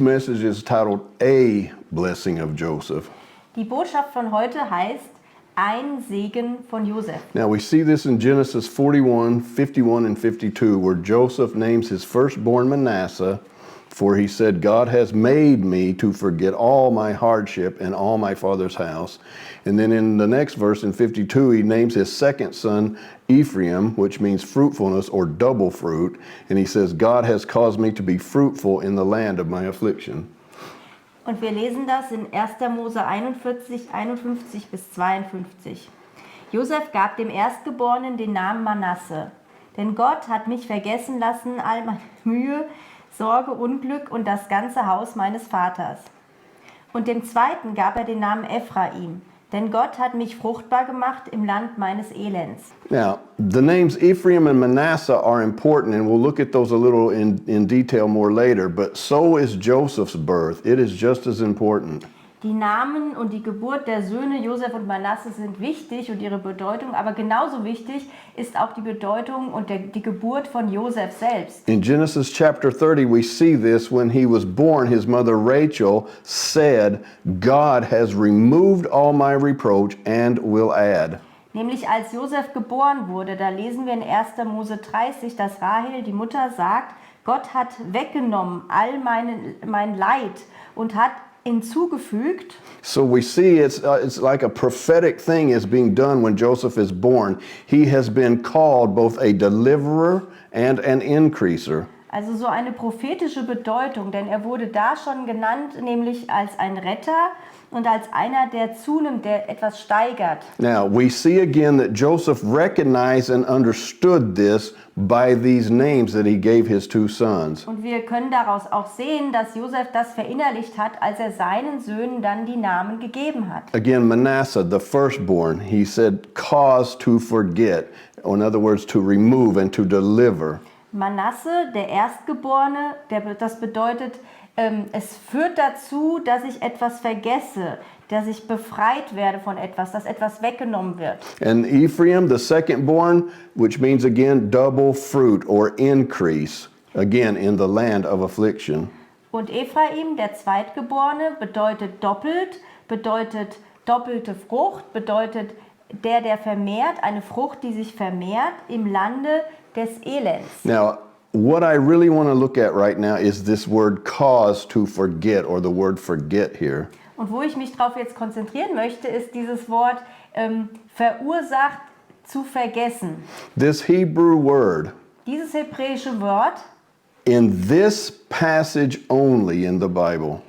Message is titled A Blessing of Joseph. Die Botschaft von heute heißt Ein Segen von Josef. Now we see this in Genesis 41, 51 and 52 where Joseph names his firstborn Manasseh, for he said, God has made me to forget all my hardship and all my father's house. And then in the next verse in 52 he names his second son Ephraim, which means fruitfulness or double fruit. And he says, God has caused me to be fruitful in the land of my affliction. Und wir lesen das in 1. Mose 41, 51 bis 52. Josef gab dem Erstgeborenen den Namen Manasse, denn Gott hat mich vergessen lassen, all meine Mühe, Sorge, Unglück und das ganze Haus meines Vaters. Und dem Zweiten gab er den Namen Ephraim, denn Gott hat mich fruchtbar gemacht im Land meines Elends. Now, the names Ephraim and Manasseh are important, and we'll look at those a little in detail more later, but so is Joseph's birth. It is just as important. Die Namen und die Geburt der Söhne Josef und Manasse sind wichtig und ihre Bedeutung, aber genauso wichtig ist auch die Bedeutung und die Geburt von Josef selbst. In Genesis chapter 30, we see this when he was born. His mother Rachel said, God has removed all my reproach and will add. Nämlich als Josef geboren wurde, da lesen wir in 1. Mose 30, dass Rahel, die Mutter, sagt, Gott hat weggenommen all mein Leid und hat hinzugefügt. So we see it's like a prophetic thing is being done when Joseph is born. He has been called both a deliverer and an increaser. Also so eine prophetische Bedeutung, denn er wurde da schon genannt, nämlich als ein Retter und als einer, der zunimmt, der etwas steigert. Now we see again that Joseph recognized and understood this by these names that he gave his two sons. Und wir können daraus auch sehen, dass Josef das verinnerlicht hat, als er seinen Söhnen dann die Namen gegeben hat. Again, Manasseh, the firstborn, he said, cause to forget, or in other words, to remove and to deliver. Manasse, der Erstgeborene, das bedeutet, es führt dazu, dass ich etwas vergesse, dass ich befreit werde von etwas, dass etwas weggenommen wird. And Ephraim, the secondborn, which means again double fruit or increase, again in the land of affliction. Und Ephraim, der Zweitgeborene, bedeutet doppelte Frucht, bedeutet der vermehrt, eine Frucht, die sich vermehrt im Lande des Elends. Now, what I really want to look at right now is this word cause to forget, or the word forget here. Und wo ich mich drauf jetzt konzentrieren möchte, ist dieses Wort verursacht zu vergessen. This Hebrew word, Dieses hebräische Wort in this passage only in the Bible,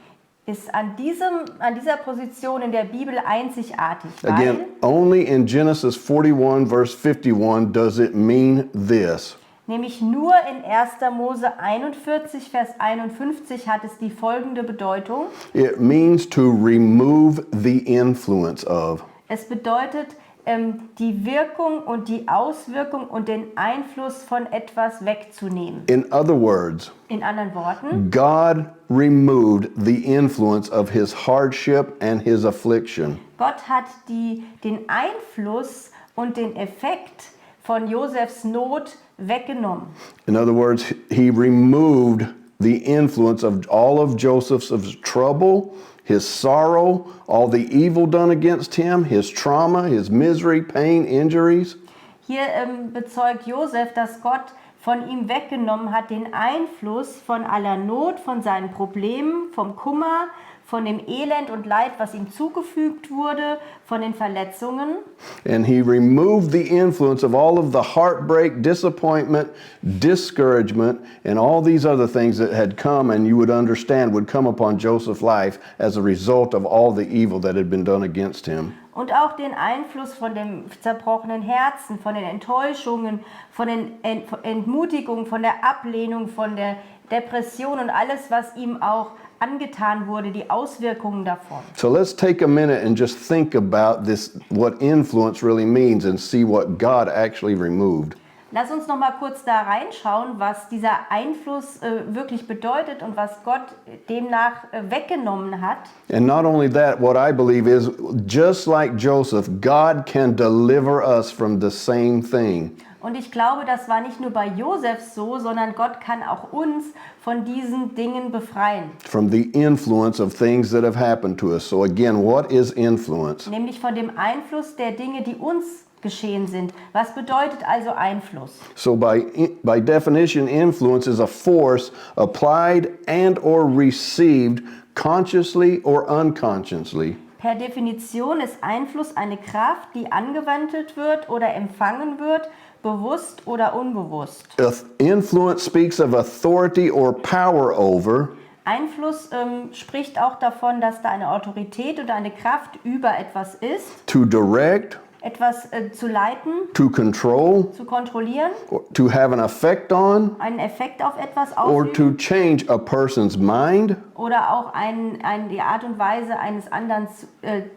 ist an dieser Position in der Bibel einzigartig, again, weil only in Genesis 41 verse 51 does it mean this. nämlich nur in 1. Mose 41, Vers 51 hat es die folgende Bedeutung. It means to remove the influence of. Es bedeutet die Wirkung und die Auswirkung und den Einfluss von etwas wegzunehmen. In other words, In anderen Worten, God removed the influence of his hardship and his affliction. Gott hat den Einfluss und den Effekt von Josefs Not weggenommen. In other words, he removed the influence of all of Joseph's trouble, his sorrow, all the evil done against him, his trauma, his misery, pain, injuries. Hier bezeugt Josef, dass Gott von ihm weggenommen hat den Einfluss von aller Not, von seinen Problemen, vom Kummer, von dem Elend und Leid, was ihm zugefügt wurde, von den Verletzungen. And he removed the influence of all of the heartbreak, disappointment, discouragement, and all these other things that had come and you would understand would come upon Joseph's life as a result of all the evil that had been done against him. Und auch den Einfluss von dem zerbrochenen Herzen, von den Enttäuschungen, von den Entmutigungen, von der Ablehnung, von der Depression und alles, was ihm auch angetan wurde, die Auswirkungen davon. So let's take a minute and just think about this, what influence really means, and see what God actually removed. Lass uns noch mal kurz da reinschauen, was dieser Einfluss wirklich bedeutet und was Gott demnach weggenommen hat. And not only that, what I believe is, just like Joseph, God can deliver us from the same thing. Und ich glaube, das war nicht nur bei Josef so, sondern Gott kann auch uns von diesen Dingen befreien. from the influence of things that have happened to us. So again, what is influence? Nämlich von dem Einfluss der Dinge, die uns geschehen sind. Was bedeutet also Einfluss? So by definition, influence is a force applied and or received consciously or unconsciously. Per Definition ist Einfluss eine Kraft, die angewendet wird oder empfangen wird, bewusst oder unbewusst. Influence speaks of authority or power over, Einfluss spricht auch davon, dass da eine Autorität oder eine Kraft über etwas ist, to direct, etwas zu leiten, to control, zu kontrollieren, or to have an effect on, einen Effekt auf etwas or ausüben to change a person's mind, oder auch die Art und Weise eines anderen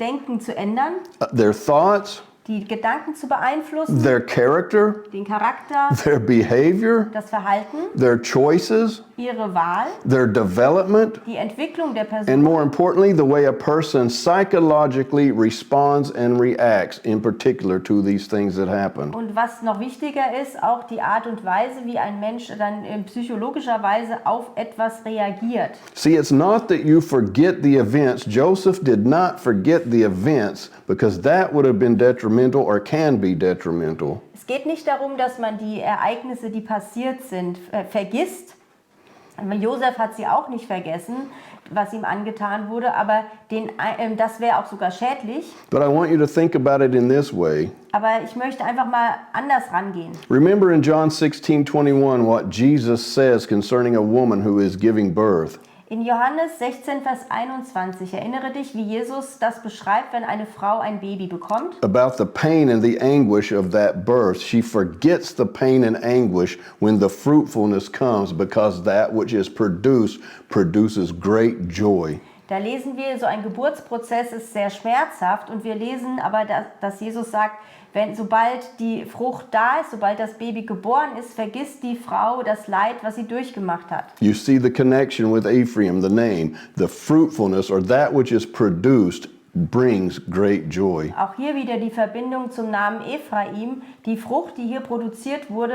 Denken zu ändern, their thoughts, die Gedanken zu beeinflussen, their character, den Charakter, their behavior, das Verhalten, their choices, ihre Wahl, their development, die Entwicklung der and Person more importantly, the way a person psychologically responds and reacts in particular to these things that happen. und was noch wichtiger ist, auch die Art und Weise, wie ein Mensch dann in psychologischer Weise auf etwas reagiert. See, it's not that you forget the events. Joseph did not forget the events because that would have been detrimental or can be detrimental. Es geht nicht darum, dass man die Ereignisse, die passiert sind, vergisst. Josef hat sie auch nicht vergessen, was ihm angetan wurde, aber das wäre auch sogar schädlich. But I want you to think about it in this way. Aber ich möchte einfach mal anders rangehen. Remember in John 16:21 what Jesus says concerning a woman who is giving birth. In Johannes 16, Vers 21, erinnere dich, wie Jesus das beschreibt, wenn eine Frau ein Baby bekommt. About the pain and the anguish of that birth. She forgets the pain and anguish when the fruitfulness comes because that which is produced produces great joy. Da lesen wir, so ein Geburtsprozess ist sehr schmerzhaft und wir lesen aber, dass Jesus sagt, sobald die Frucht da ist, sobald das Baby geboren ist, vergisst die Frau das Leid, was sie durchgemacht hat. You see the connection with Ephraim, the name. The fruitfulness or that which is produced brings great joy. Auch hier wieder die Verbindung zum Namen Ephraim. Die Frucht, die hier produziert wurde,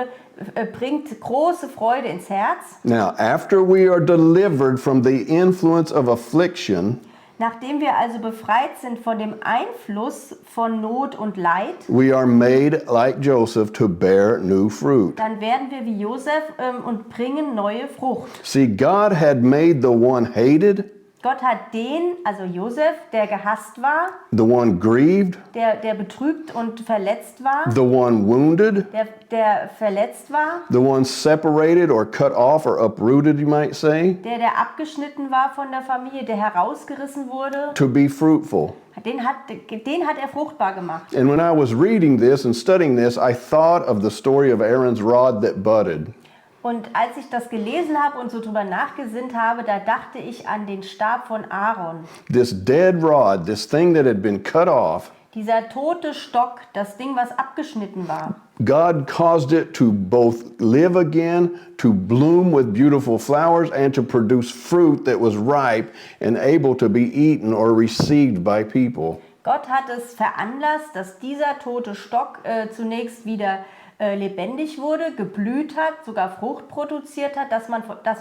bringt große Freude ins Herz. Now, after we are delivered from the influence of affliction, Nachdem wir also befreit sind von dem Einfluss von Not und Leid, we are made like Joseph to bear new fruit. dann werden wir wie Josef und bringen neue Frucht. See, God had made the one hated, Gott hat den, also Josef, der gehasst war, the one grieved, der betrübt und verletzt war, the one wounded, der verletzt war, the one separated or cut off or uprooted, you might say, der abgeschnitten war von der Familie, der herausgerissen wurde, to be fruitful. den hat er fruchtbar gemacht. And when I was reading this and studying this, I thought of the story of Aaron's rod that budded. Und als ich das gelesen habe und so drüber nachgesinnt habe, da dachte ich an den Stab von Aaron. This dead rod, this thing that had been cut off, Dieser tote Stock, das Ding, was abgeschnitten war. God caused it to both live again, to bloom with beautiful flowers, and to produce fruit that was ripe and able to be eaten or received by people. Gott hat es veranlasst, dass dieser tote Stock zunächst wieder lebendig wurde, geblüht hat, sogar Frucht produziert hat, dass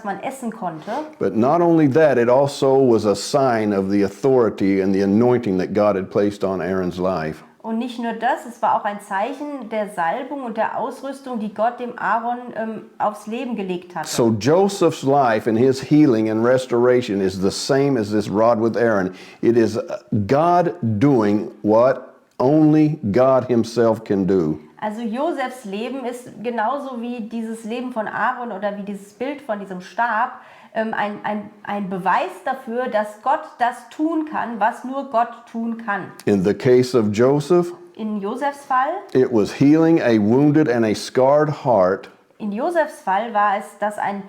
man essen konnte. But not only that, it also was a sign of the authority and the anointing that God had placed on Aaron's life. Und nicht nur das, es war auch ein Zeichen der Salbung und der Ausrüstung, die Gott dem Aaron aufs Leben gelegt hatte. So Joseph's life and his healing and restoration is the same as this rod with Aaron. It is God doing what only God himself can do. Also Josefs Leben ist genauso wie dieses Leben von Aaron oder wie dieses Bild von diesem Stab ein Beweis dafür, dass Gott das tun kann, was nur Gott tun kann. In the case of Joseph, In Josefs Fall, it was healing a wounded and a scarred heart in Josefs Fall war es, dass ein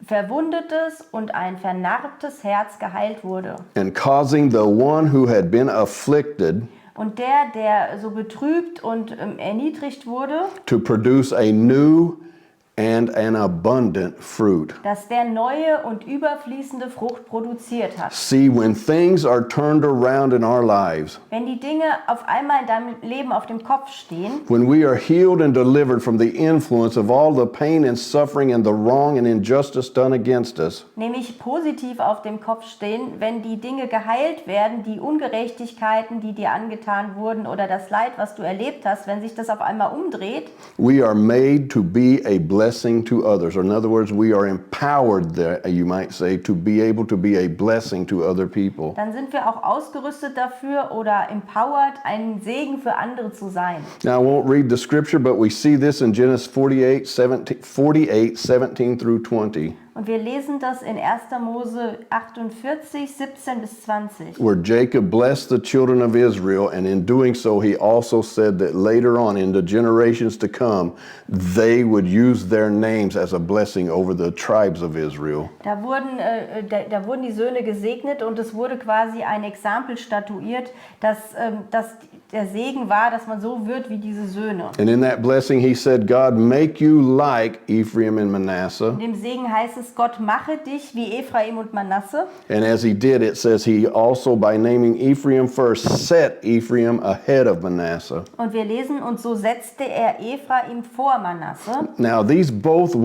verwundetes und ein vernarbtes Herz geheilt wurde. and causing the one who had been afflicted Und der so betrübt und erniedrigt wurde, to produce a new and an abundant fruit. dass der neue und überfließende Frucht produziert hat. See, when things are turned around in our lives, Wenn die Dinge auf einmal in deinem Leben auf dem Kopf stehen, when we are healed and delivered from the influence of all the pain and suffering and the wrong and injustice done against us, nämlich positiv auf dem Kopf stehen, wenn die Dinge geheilt werden, die Ungerechtigkeiten, die dir angetan wurden oder das Leid, was du erlebt hast, wenn sich das auf einmal umdreht, we are made to be a blessing to others. Or in other words, we are empowered, there, you might say, to be able to be a blessing to other people. dann sind wir auch ausgerüstet dafür oder empowered, ein Segen für andere zu sein. Now, I won't read the scripture, but we see this in Genesis 48:17 through 20. Und wir lesen das in 1. Mose 48, 17 bis 20. Where Jacob blessed the children of Israel, and in doing so he also said that later on in the generations to come, they would use their names as a blessing over the tribes of Israel. Da wurden die Söhne gesegnet und es wurde quasi ein Exempel statuiert, dass der Segen war, dass man so wird wie diese Söhne. And in that blessing he said, God, make you like Ephraim and Manasseh. In dem Segen heißt es, Gott mache dich wie Ephraim und Manasse. And as he did, it says he also, by naming Ephraim first, set Ephraim ahead of Manasseh. Und wir lesen, und so setzte er Ephraim vor Manasse. Now both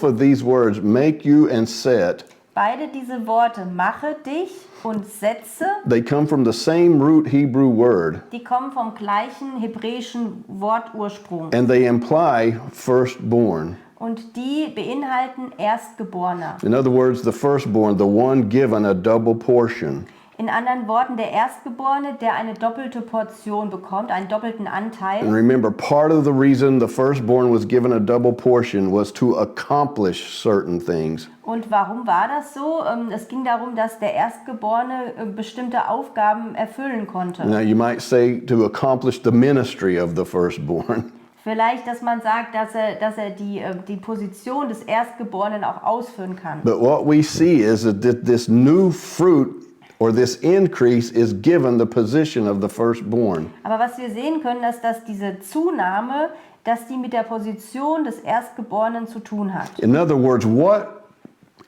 of these words, make you and set, Beide diese Worte, mache dich und setze, they come from the same root Hebrew word, die kommen vom gleichen hebräischen Wortursprung. and they imply firstborn. Und die beinhalten Erstgeborener. In other words, the firstborn, the one given a double portion. In anderen Worten, der Erstgeborene, der eine doppelte Portion bekommt, einen doppelten And Anteil. remember, part of the reason the firstborn was given a double portion was to accomplish certain things. Und warum war das so? Es ging darum, dass der Erstgeborene bestimmte Aufgaben erfüllen konnte. Now, you might say to accomplish the ministry of the firstborn. Vielleicht, dass man sagt, dass er die Position des Erstgeborenen auch ausführen kann. But what we see is that this new fruit or this increase is given the position of the firstborn. Aber was wir sehen können, ist, dass diese Zunahme, dass die mit der Position des Erstgeborenen zu tun hat. In other words, what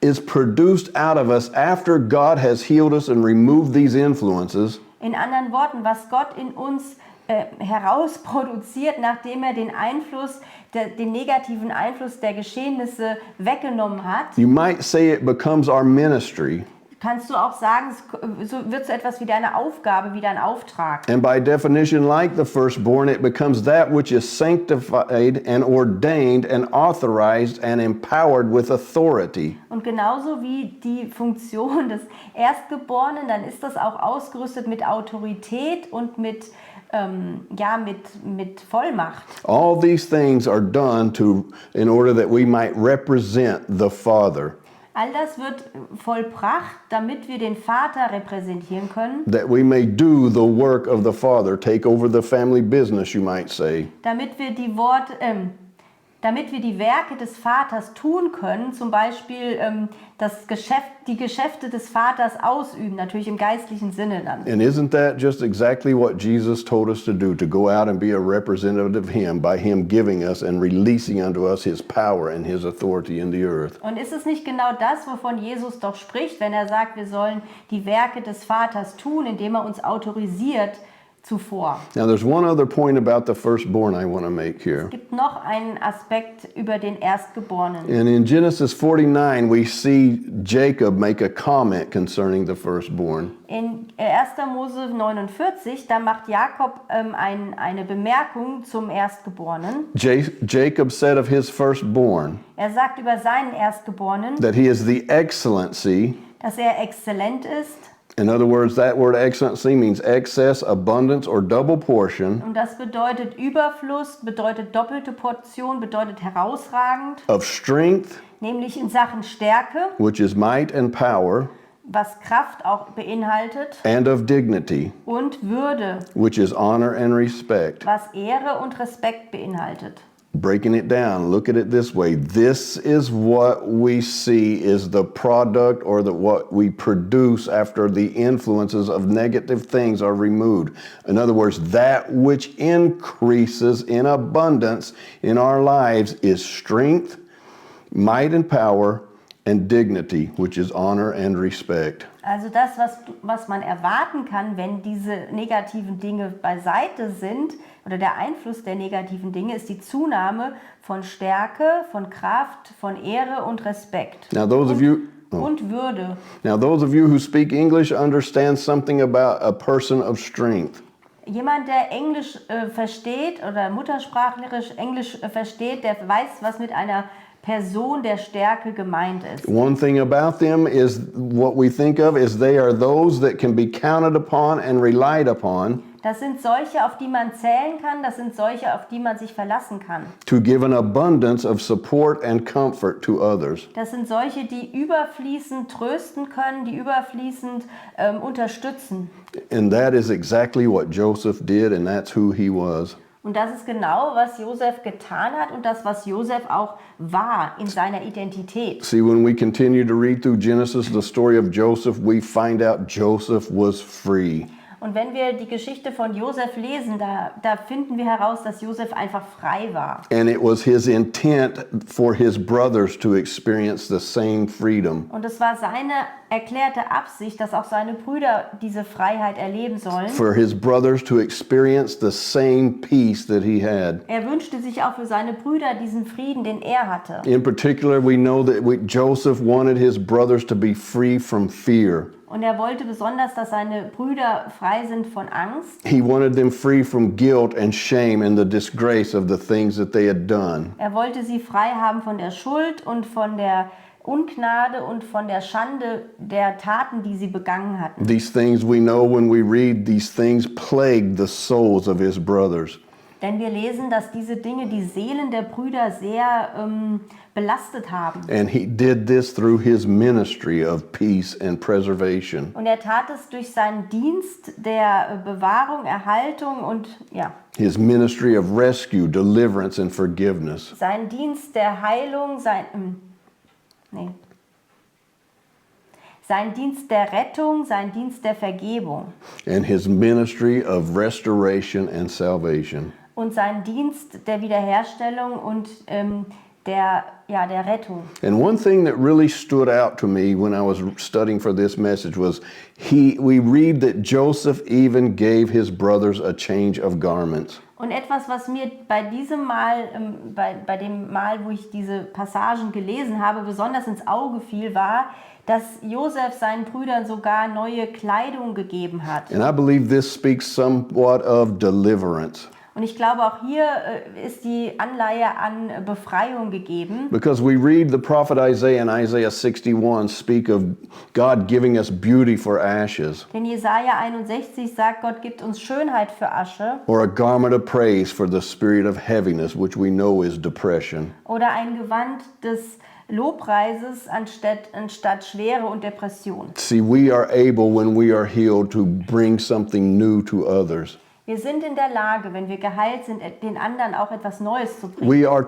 is produced out of us after God has healed us and removed these influences In anderen Worten, was Gott in uns herausproduziert, nachdem er den negativen Einfluss der Geschehnisse weggenommen hat, you might say it becomes our ministry. kannst du auch sagen, so wird so etwas wie deine Aufgabe, wie dein Auftrag. And by definition, like the firstborn, it becomes that which is sanctified and ordained and authorized and empowered with authority. Und genauso wie die Funktion des Erstgeborenen, dann ist das auch ausgerüstet mit Autorität und mit Vollmacht. All these things are done in order that we might represent the Father. All das wird vollbracht, damit wir den Vater repräsentieren können, That we may do the work of the Father, take over the family business, you might say. damit wir die Werke des Vaters tun können, zum Beispiel die Geschäfte des Vaters ausüben, natürlich im geistlichen Sinne dann. And isn't that just exactly what Jesus told us to do, to go out and be a representative of Him by Him giving us and releasing unto us His power and His authority in the earth? Und ist es nicht genau das, wovon Jesus doch spricht, wenn er sagt, wir sollen die Werke des Vaters tun, indem er uns autorisiert zuvor? Now there's one other point about the firstborn I want to make here. Es gibt noch einen Aspekt über den Erstgeborenen. And in Genesis 49 we see Jacob make a comment concerning the firstborn. In 1. Mose 49, da macht Jakob eine Bemerkung zum Erstgeborenen. Jacob said of his firstborn Er sagt über seinen Erstgeborenen, that he is the excellency. dass er exzellent ist. In other words, that word excellency means excess, abundance, or double portion Und das bedeutet Überfluss, bedeutet doppelte Portion, bedeutet herausragend, of strength, nämlich in Sachen Stärke, which is might and power, was Kraft auch beinhaltet, and of dignity, und Würde, which is honor and respect. was Ehre und Respekt beinhaltet. breaking it down, look at it this way. This is what we see is the product or what we produce after the influences of negative things are removed. In other words, that which increases in abundance in our lives is strength, might and power, and dignity, which is honor and respect. Also das, was man erwarten kann, wenn diese negativen Dinge beiseite sind, oder der Einfluss der negativen Dinge, ist die Zunahme von Stärke, von Kraft, von Ehre und Respekt. Now those of you Und Würde. Now those of you who speak English understand something about a person of strength. Jemand, der Englisch versteht oder muttersprachlich Englisch versteht, der weiß, was mit einer Person der Stärke gemeint ist. One thing about them is what we think of is they are those that can be counted upon and relied upon. Das sind solche, auf die man zählen kann, das sind solche, auf die man sich verlassen kann. To give an abundance of support and comfort to others. Das sind solche, die überfließend trösten können, die überfließend unterstützen. And that is exactly what Joseph did, and that's who he was. Und das ist genau, was Josef getan hat und das, was Josef auch war in seiner Identität. See, when we continue to read through Genesis, the story of Joseph, we find out Joseph was free. Und wenn wir die Geschichte von Josef lesen, da finden wir heraus, dass Josef einfach frei war. And it was his intent for his brothers to experience the same freedom. Und es war seine erklärte Absicht, dass auch seine Brüder diese Freiheit erleben sollen. For his brothers to experience the same peace that he had. Er wünschte sich auch für seine Brüder diesen Frieden, den er hatte. In particular, we know that Joseph wanted his brothers to be free from fear. Und er wollte besonders, dass seine Brüder frei sind von Angst. He wanted them free from guilt and shame and the disgrace of the things that they had done. Er wollte sie frei haben von der Schuld und von der Ungnade und von der Schande der Taten, die sie begangen hatten. These things we know when we read, these things plagued the souls of his brothers. Denn wir lesen, dass diese Dinge die Seelen der Brüder sehr belastet haben. And he did this through his ministry of peace and preservation. Und er tat es durch seinen Dienst der Bewahrung, Erhaltung und His ministry of rescue, deliverance and forgiveness. seinen Dienst der Heilung, seinen Dienst der Rettung, seinen Dienst der Vergebung. And his ministry of restoration and salvation. Und seinen Dienst der Wiederherstellung und der Rettung. And one thing that really stood out to me when I was studying for this message was we read that Joseph even gave his brothers a change of garments. Und etwas, was mir bei diesem Mal, bei dem Mal, wo ich diese Passagen gelesen habe, besonders ins Auge fiel, war, dass Josef seinen Brüdern sogar neue Kleidung gegeben hat. And I believe this speaks somewhat of deliverance. Und ich glaube, auch hier ist die Anleihe an Befreiung gegeben. Because we read the prophet Isaiah in Isaiah 61 speak of God giving us beauty for ashes. Denn Jesaja 61 sagt, Gott gibt uns Schönheit für Asche. Or a garment of praise for the spirit of heaviness, which we know is depression. Oder ein Gewand des Lobpreises anstatt Schwere und Depression. See, we are able, when we are healed, to bring something new to others. Wir sind in der Lage, wenn wir geheilt sind, den anderen auch etwas Neues zu bringen. We are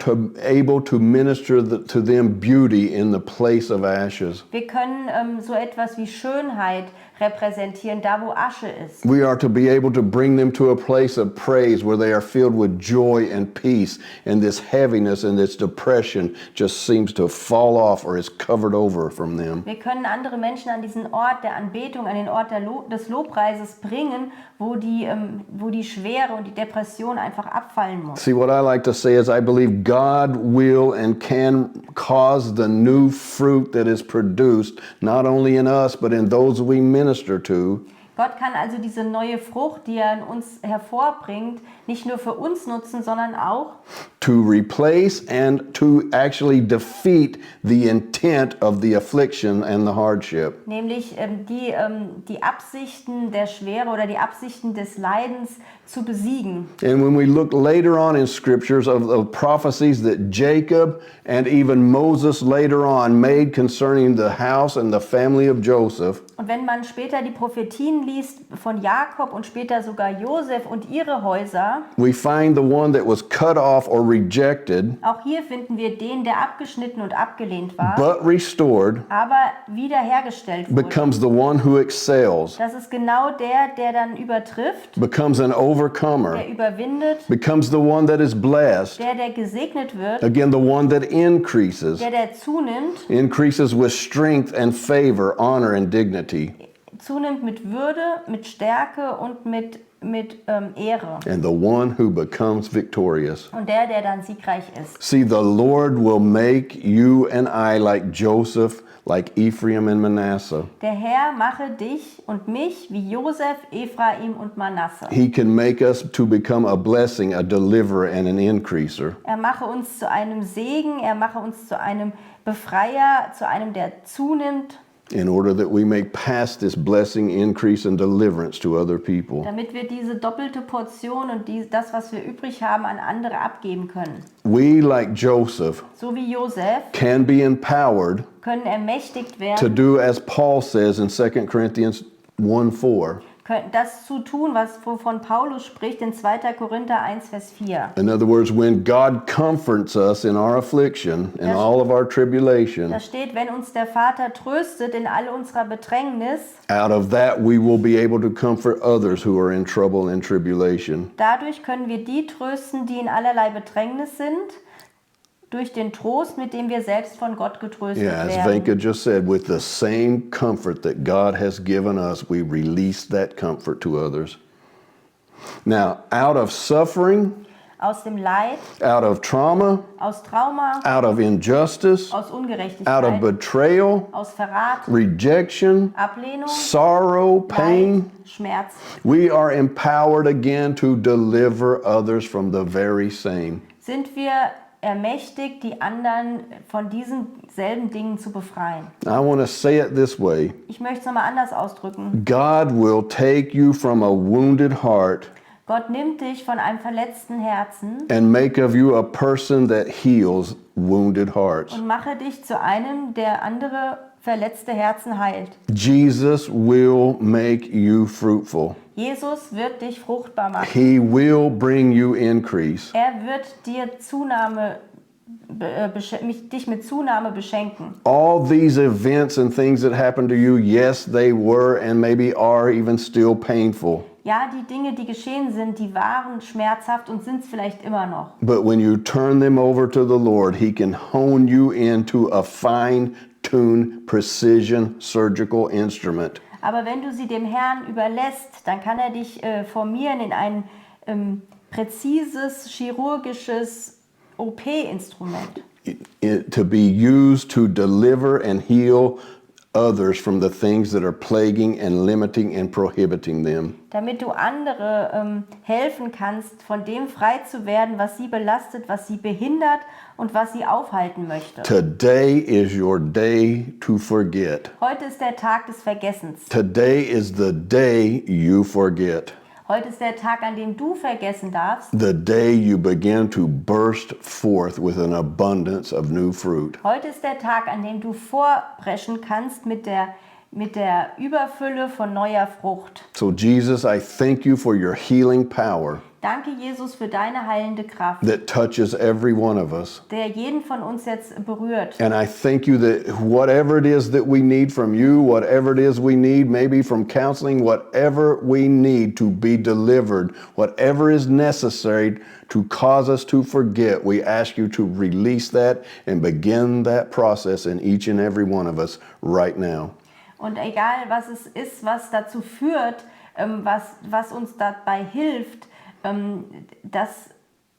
able to minister to them beauty in the place of ashes. Wir können so etwas wie Schönheit repräsentieren, da wo Asche ist. We are to be able to bring them to a place of praise where they are filled with joy and peace, and this heaviness and this depression just seems to fall off or is covered over from them. Wir können andere Menschen an diesen Ort der Anbetung, an den Ort des Lobpreises bringen, wo die Schwere und die Depression einfach abfallen muss. See, what I like to say is I believe God will and can cause the new fruit that is produced not only in us but in those we minister to. Gott kann also diese neue Frucht, die er in uns hervorbringt, nicht nur für uns nutzen, sondern auch to replace and to actually defeat the intent of the affliction and the hardship. nämlich die Absichten der Schwere oder die Absichten des Leidens zu besiegen. And when we look later on in scriptures of prophecies that Jacob and even Moses later on made concerning the house and the family of Joseph, Und wenn man später die Prophetien Geschichten liest von Jakob und später sogar Josef und ihre Häuser, we find the one that was cut off or rejected, auch hier finden wir den, der abgeschnitten und abgelehnt war, but restored, aber wiederhergestellt wurde. becomes the one who excels, Das ist genau der dann übertrifft, becomes an der overcomer, überwindet, becomes the one that is blessed. der gesegnet wird, Again, the one that increases, der zunimmt, increases with strength and favor, honor and dignity. zunimmt mit Würde, mit Stärke und mit Ehre. And the one who becomes victorious. Und der dann siegreich ist. See, the Lord will make you and I like Joseph, like Ephraim and Manasseh. Der Herr mache dich und mich wie Josef, Ephraim und Manasse. He can make us to become a blessing, a deliverer, and an increaser. Er mache uns zu einem Segen, er mache uns zu einem Befreier, zu einem, der zunimmt, In order that we may pass this blessing, increase, and deliverance to other people. damit wir diese doppelte Portion und das, was wir übrig haben, an andere abgeben können. We, like Joseph, So wie Josef, can be empowered können ermächtigt to werden, do as Paul says in 2 Corinthians 1:4. das zu tun, wovon Paulus spricht in 2. Korinther 1, Vers 4. In other words, when God comforts us in our affliction, in all of our tribulation, Da steht, wenn uns der Vater tröstet in all unserer Bedrängnis, out of that we will be able to comfort others who are in trouble and tribulation. dadurch können wir die trösten, die in allerlei Bedrängnis sind, durch den Trost, mit dem wir selbst von Gott getröstet Yeah, as werden. Wencke just said, with the same comfort that God has given us, we release that comfort to others. Now, out of suffering, Aus dem Leid, out of trauma, aus Trauma, out of injustice, aus out of Ungerechtigkeit, betrayal, aus Verrat, rejection, Ablehnung, sorrow, Leid, pain, Schmerz, we are empowered again to deliver others from the very same. sind wir ermächtigt, die anderen von diesen selben Dingen zu befreien. I want to say it this way. Ich möchte es nochmal anders ausdrücken. God will take you from a wounded heart Gott nimmt dich von einem verletzten Herzen and make of you a person that heals wounded hearts. und mache dich zu einem, der andere verletzte Herzen heilt. Jesus will make you fruitful. Jesus wird dich fruchtbar machen. He will bring you increase. Er wird dir dich mit Zunahme beschenken. All these events and things that happened to you, yes, they were and maybe are even still painful. Ja, die Dinge, die geschehen sind, die waren schmerzhaft und sind es vielleicht immer noch. But when you turn them over to the Lord, He can hone you into a fine-tuned, precision surgical instrument. Aber wenn du sie dem Herrn überlässt, dann kann er dich formieren in ein präzises, chirurgisches OP-Instrument. To be used to deliver and heal others from the things that are plaguing and limiting and prohibiting them. Damit du andere helfen kannst, von dem frei zu werden, was sie belastet, was sie behindert und was sie aufhalten möchte. Today is your day to forget. Heute ist der Tag des Vergessens. Today is the day you forget. Heute ist der Tag, an dem du vergessen darfst. The day you begin to burst forth with an abundance of new fruit. Heute ist der Tag, an dem du vorbrechen kannst mit der Überfülle von neuer Frucht. So Jesus, I thank you for your healing power Danke, Jesus, für deine heilende Kraft, that touches every one of us. der jeden von uns jetzt berührt. And I thank you that whatever it is that we need from you, whatever it is we need, maybe from counseling, whatever we need to be delivered, whatever is necessary to cause us to forget, we ask you to release that and begin that process in each and every one of us right now. Und egal, was es ist, was dazu führt, was uns dabei hilft,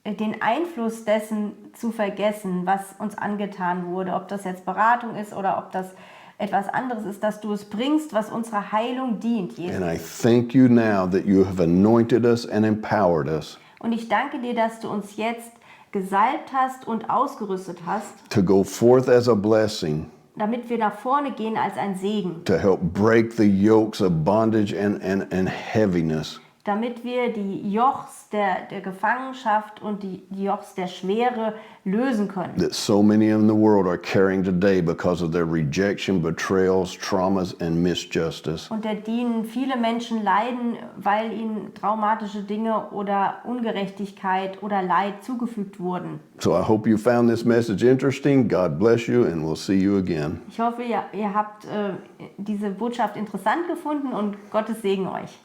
den Einfluss dessen zu vergessen, was uns angetan wurde, ob das jetzt Beratung ist oder ob das etwas anderes ist, dass du es bringst, was unserer Heilung dient, Jesus. And I thank you now that you have anointed us and empowered us Und ich danke dir, dass du uns jetzt gesalbt hast und ausgerüstet hast, to go forth as a blessing, damit wir nach vorne gehen als ein Segen, to help break the yokes of bondage and heaviness. damit wir die Jochs der Gefangenschaft und die Jochs der Schwere lösen können. that so many in the world are carrying today because of their rejection, betrayals, traumas, and misjustice. Unter denen viele Menschen leiden, weil ihnen traumatische Dinge oder Ungerechtigkeit oder Leid zugefügt wurden. So I hope you found this message interesting. God bless you, and we'll see you again. Ich hoffe, ihr habt diese Botschaft interessant gefunden und Gottes Segen euch.